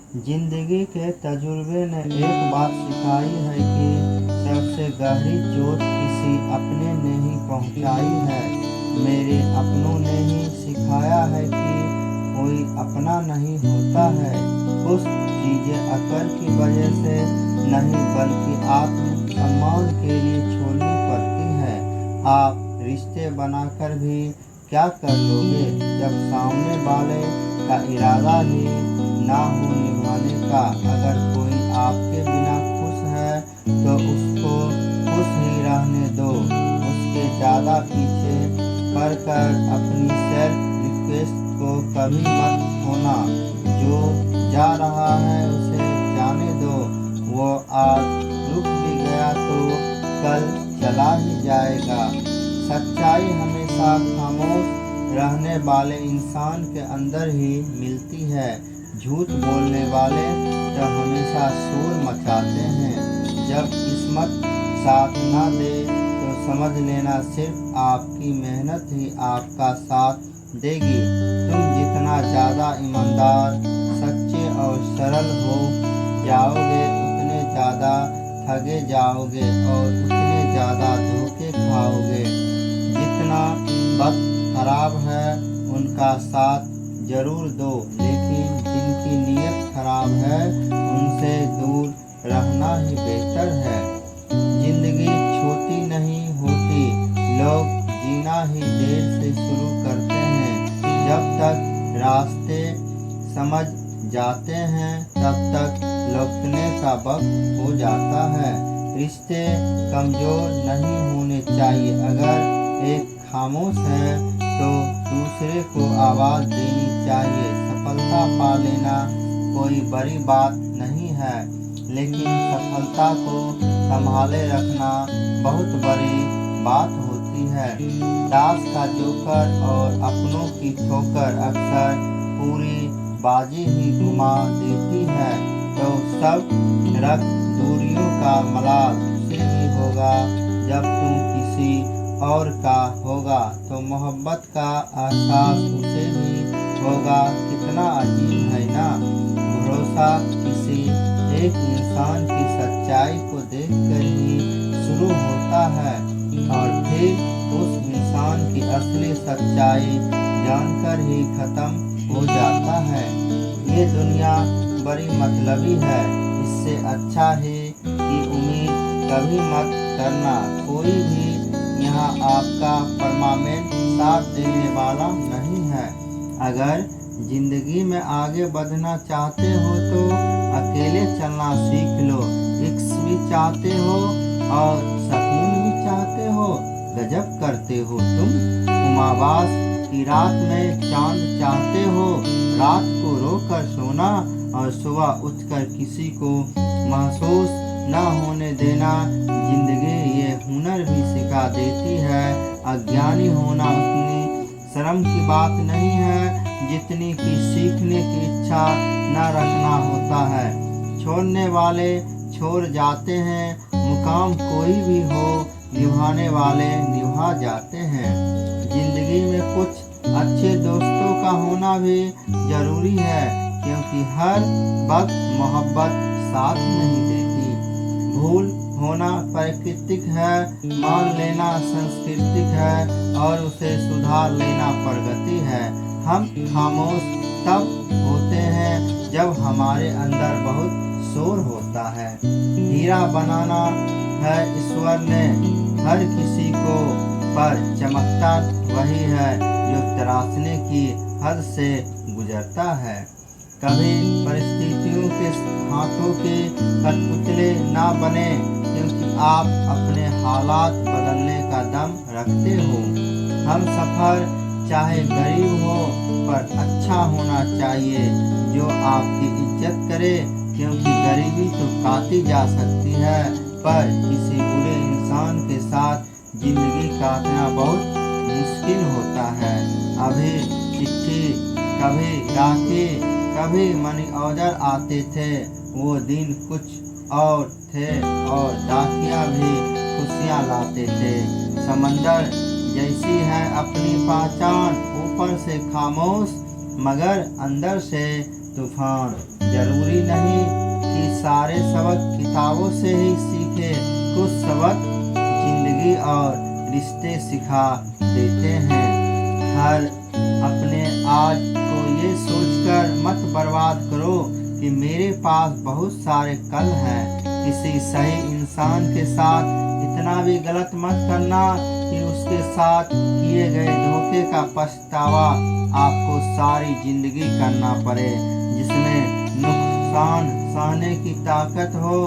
जिंदगी के तजुर्बे ने एक बात सिखाई है कि सबसे गहरी चोट किसी अपने ने ही पहुंचाई है। मेरे अपनों ने ही सिखाया है कि कोई अपना नहीं होता है। कुछ चीज़ें अकल की वजह से नहीं बल्कि आत्म सम्मान के लिए छोड़नी पड़ती है। आप रिश्ते बनाकर भी क्या कर लोगे जब सामने वाले का इरादा ही ना हो निभाने का। अगर कोई आपके बिना खुश है तो उसको खुश ही रहने दो। उसके ज़्यादा पीछे पड़कर अपनी सेल्फ रिक्वेस्ट को कभी मत खोना। जो जा रहा है उसे जाने दो। वो आज रुक भी गया तो कल चला ही जाएगा। सच्चाई हमेशा खामोश रहने वाले इंसान के अंदर ही मिलती है। झूठ बोलने वाले तो हमेशा शोर मचाते हैं। जब किस्मत साथ ना दे तो समझ लेना सिर्फ आपकी मेहनत ही आपका साथ देगी। तुम जितना ज़्यादा ईमानदार, सच्चे और सरल हो जाओगे उतने ज़्यादा ठगे जाओगे और उतने ज़्यादा धोखे खाओगे। जितना वक्त खराब है उनका साथ जरूर दो, लेकिन जिनकी नीयत खराब है उनसे दूर रहना ही बेहतर है। जिंदगी छोटी नहीं होती, लोग जीना ही देर से शुरू करते हैं। जब तक रास्ते समझ जाते हैं तब तक लौटने का वक्त हो जाता है। रिश्ते कमज़ोर नहीं होने चाहिए। अगर एक खामोश है तो दूसरे को आवाज़ देनी चाहिए। सफलता पा लेना कोई बड़ी बात नहीं है, लेकिन सफलता को संभाले रखना बहुत बड़ी बात होती है। दास का जोकर और अपनों की ठोकर अक्सर पूरी बाजी ही घुमा देती है। तो सब रख दूरियों का मलाल उसे ही होगा जब तुम किसी और का होगा, तो मोहब्बत का एहसास उसे भी होगा। कितना अजीब है ना। भरोसा किसी एक इंसान की सच्चाई को देखकर ही शुरू होता है और फिर उस इंसान की असली सच्चाई जानकर ही खत्म हो जाता है। ये दुनिया बड़ी मतलबी है। इससे अच्छा है कि उम्मीद कभी मत करना। कोई भी यहाँ आपका परमानेंट साथ देने वाला नहीं है। अगर जिंदगी में आगे बढ़ना चाहते हो तो अकेले चलना सीख लो। रिक्स भी चाहते हो और सुकून भी चाहते हो। गजब करते हो तुम। उमावास की रात में चांद चाहते हो। रात को रोकर सोना और सुबह उठकर किसी को महसूस न होने देना। जिंदगी ये हुनर भी सिखा देती है। अज्ञानी होना उतनी शर्म की बात नहीं है जितनी कि सीखने की इच्छा न रखना होता है। छोड़ने वाले छोड़ जाते हैं, मुकाम कोई भी हो निभाने वाले निभा जाते हैं। जिंदगी में कुछ अच्छे दोस्तों का होना भी जरूरी है, क्योंकि हर वक्त मोहब्बत साथ नहीं देती। भूल होना प्राकृतिक है, मान लेना सांस्कृतिक है और उसे सुधार लेना प्रगति है। हम खामोश तब होते हैं जब हमारे अंदर बहुत शोर होता है। हीरा बनाना है ईश्वर ने हर किसी को, पर चमकता वही है जो तराशने की हद से गुजरता है। कभी परिस्थितियों के हाथों के कठपुतले ना बने, क्योंकि आप अपने हालात बदलने का दम रखते हो। हम सफ़र चाहे गरीब हो पर अच्छा होना चाहिए, जो आपकी इज्जत करे, क्योंकि गरीबी तो काटी जा सकती है पर किसी बुरे इंसान के साथ जिंदगी काटना बहुत मुश्किल होता है। अभी चिट्ठी, कभी डाके, कभी मनी ऑर्डर आते थे। वो दिन कुछ और थे और डाकिया भी खुशियाँ लाते थे। समंदर जैसी है अपनी पहचान, ऊपर से खामोश मगर अंदर से तूफान। जरूरी नहीं कि सारे सबक किताबों से ही सीखे, कुछ सबक जिंदगी और रिश्ते सिखा देते हैं। हर अपने आज को ये सोचकर मत बर्बाद करो कि मेरे पास बहुत सारे कल हैं। किसी सही इंसान के साथ इतना भी गलत मत करना कि उसके साथ किए गए धोखे का पछतावा आपको सारी जिंदगी करना पड़े। जिसमें नुकसान सहने की ताकत हो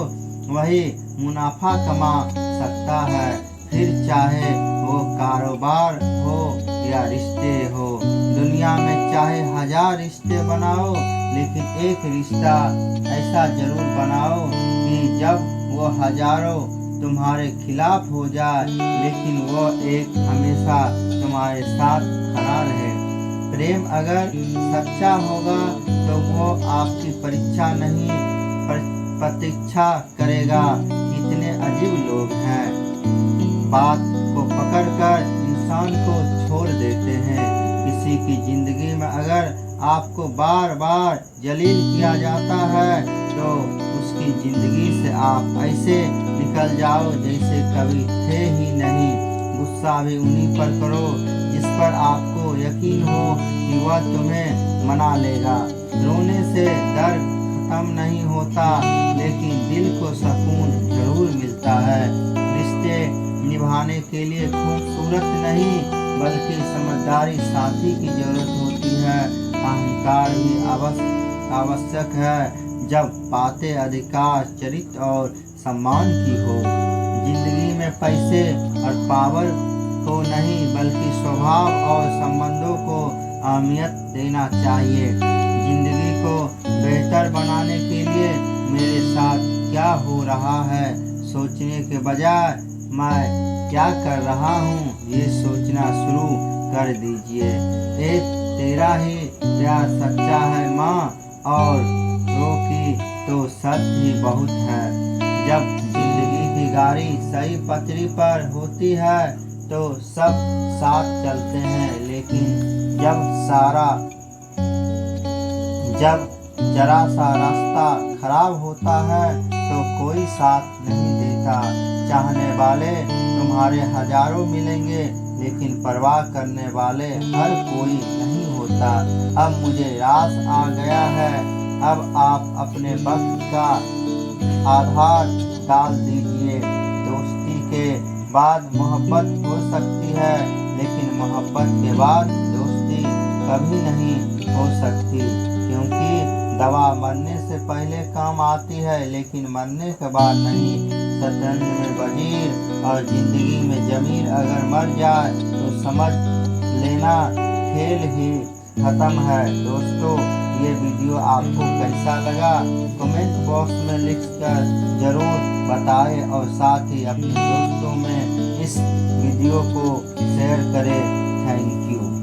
वही मुनाफा कमा सकता है, फिर चाहे वो कारोबार हो या रिश्ते हो। दुनिया में चाहे 1000 रिश्ते बनाओ, लेकिन एक रिश्ता ऐसा जरूर बनाओ कि जब वो हजारों तुम्हारे खिलाफ हो जाए, लेकिन वो एक हमेशा तुम्हारे साथ खड़ा रहे। प्रेम अगर सच्चा होगा तो वो आपकी परीक्षा नहीं प्रतीक्षा करेगा। कितने अजीब लोग हैं, बात को पकड़कर इंसान को छोड़ देते हैं। किसी की जिंदगी में अगर आपको बार बार जलील किया जाता है तो उसकी जिंदगी से आप ऐसे निकल जाओ जैसे कभी थे ही नहीं। गुस्सा भी उन्हीं पर करो जिस पर आपको यकीन हो कि वह तुम्हें मना लेगा। रोने से दर्द खत्म नहीं होता, लेकिन दिल को सुकून जरूर मिलता है। रिश्ते निभाने के लिए खूबसूरत नहीं बल्कि समझदारी साथी की जरूरत होती है। अहंकार भी आवश्यक है जब बातें अधिकार, चरित्र और सम्मान की हो। जिंदगी में पैसे और पावर को नहीं बल्कि स्वभाव और संबंधों को अहमियत देना चाहिए। जिंदगी को बेहतर बनाने के लिए मेरे साथ क्या हो रहा है सोचने के बजाय मैं क्या कर रहा हूँ ये सोचना शुरू कर दीजिए। एक तेरा ही प्यार सच्चा है माँ, और रोकी तो सच ही बहुत है। जब जिंदगी की गाड़ी सही पटरी पर होती है तो सब साथ चलते हैं, लेकिन जब जरा सा रास्ता खराब होता है तो कोई साथ नहीं देता। चाहने वाले तुम्हारे हजारों मिलेंगे, लेकिन परवाह करने वाले हर कोई नहीं होता। अब मुझे रास आ गया है, अब आप अपने वक्त का आधार डाल दीजिए। दोस्ती के बाद मोहब्बत हो सकती है, लेकिन मोहब्बत के बाद दोस्ती कभी नहीं हो सकती, क्योंकि दवा मरने से पहले काम आती है लेकिन मरने के बाद नहीं। शतरंज में वजीर और जिंदगी में जमीर अगर मर जाए तो समझ लेना खेल ही खत्म है। दोस्तों, ये वीडियो आपको कैसा लगा कमेंट बॉक्स में लिखकर जरूर बताएं और साथ ही अपने दोस्तों में इस वीडियो को शेयर करें। Thank you.